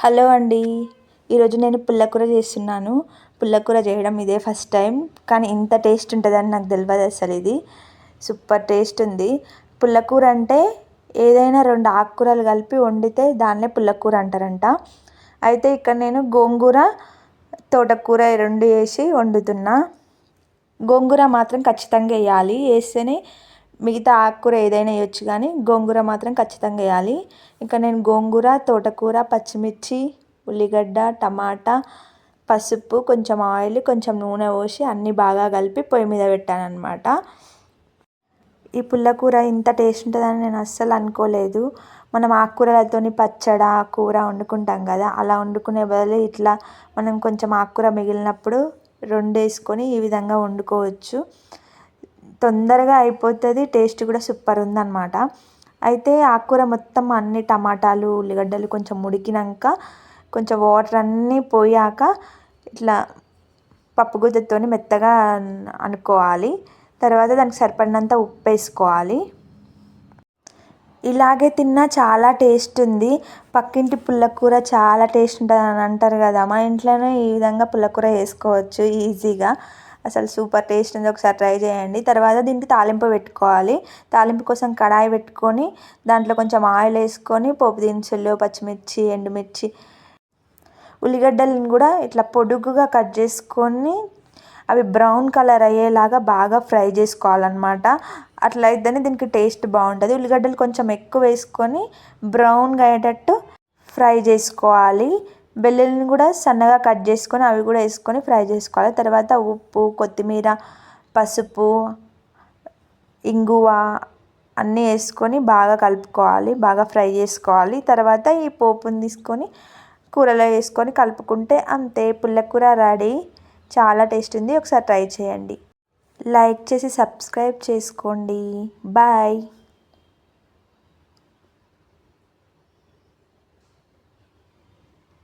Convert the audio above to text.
Hello అండి. ఈరోజు నేను పుల్లకూర చేస్తున్నాను. పుల్లకూర చేయడం ఇదే ఫస్ట్ టైం, కానీ ఇంత టేస్ట్ ఉంటుందని నాకు తెలియదు అసలు. ఇది సూపర్ టేస్ట్ ఉంది. పుల్లకూర అంటే ఏదైనా 2 ఆకుకూరలు కలిపి వండితే దాన్నే పుల్లకూర అంటారంట. అయితే ఇక్కడ నేను గోంగూర, తోటకూర 2 వేసి వండుతున్నా. గోంగూర మాత్రం ఖచ్చితంగా వేయాలి. వేస్తేనే మిగతా ఆకుకూర ఏదైనా వేయొచ్చు, కానీ గోంగూర మాత్రం ఖచ్చితంగా వేయాలి. ఇంకా నేను గోంగూర, తోటకూర, పచ్చిమిర్చి, ఉల్లిగడ్డ, టమాటా, పసుపు, కొంచెం ఆయిల్, కొంచెం నూనె పోసి అన్నీ బాగా కలిపి పొయ్యి మీద పెట్టాను అనమాట. ఈ పుల్లకూర ఇంత టేస్ట్ ఉంటుందని నేను అస్సలు అనుకోలేదు. మనం ఆకుకూరలతోని పచ్చడి, కూర వండుకుంటాం కదా, అలా వండుకునే బదులు ఇట్లా మనం కొంచెం ఆకుకూర మిగిలినప్పుడు 2 వేసుకొని ఈ విధంగా వండుకోవచ్చు. తొందరగా అయిపోతుంది, టేస్ట్ కూడా సూపర్ ఉందన్నమాట. అయితే ఆకుకూర మొత్తం అన్ని టమాటాలు, ఉల్లిగడ్డలు కొంచెం ఉడికినాక, కొంచెం వాటర్ అన్నీ పోయాక ఇట్లా పప్పుగుత్తితో మెత్తగా అనుకోవాలి. తర్వాత దానికి సరిపడినంత ఉప్పు వేసుకోవాలి. ఇలాగే తిన్నా చాలా టేస్ట్ ఉంది. పక్కింటి పుల్లకూర చాలా టేస్ట్ ఉంటుంది అని అంటారు కదా, మా ఇంట్లోనే ఈ విధంగా పుల్లకూర వేసుకోవచ్చు ఈజీగా. అసలు సూపర్ టేస్ట్ ఉంది, ఒకసారి ట్రై చేయండి. తర్వాత దీనికి తాలింపు పెట్టుకోవాలి. తాలింపు కోసం కడాయి పెట్టుకొని దాంట్లో కొంచెం ఆయిల్ వేసుకొని పోపు దినుసులు, పచ్చిమిర్చి, ఎండుమిర్చి, ఉల్లిగడ్డలను కూడా ఇట్లా పొడుగుగా కట్ చేసుకొని అవి బ్రౌన్ కలర్ అయ్యేలాగా బాగా ఫ్రై చేసుకోవాలన్నమాట. అట్లా అయితేనే దీనికి టేస్ట్ బాగుంటుంది. ఉల్లిగడ్డలు కొంచెం ఎక్కువ వేసుకొని బ్రౌన్గా అయ్యేటట్టు ఫ్రై చేసుకోవాలి. వెల్లుల్లిని కూడా సన్నగా కట్ చేసుకొని అవి కూడా వేసుకొని ఫ్రై చేసుకోవాలి. తర్వాత ఉప్పు, కొత్తిమీర, పసుపు, ఇంగువ అన్నీ వేసుకొని బాగా కలుపుకోవాలి, బాగా ఫ్రై చేసుకోవాలి. తర్వాత ఈ పోపుని తీసుకొని కూరలో వేసుకొని కలుపుకుంటే అంతే, పుల్లకూర రెడీ. చాలా టేస్ట్ ఉంది, ఒకసారి ట్రై చేయండి. లైక్ చేసి సబ్స్క్రైబ్ చేసుకోండి. బాయ్.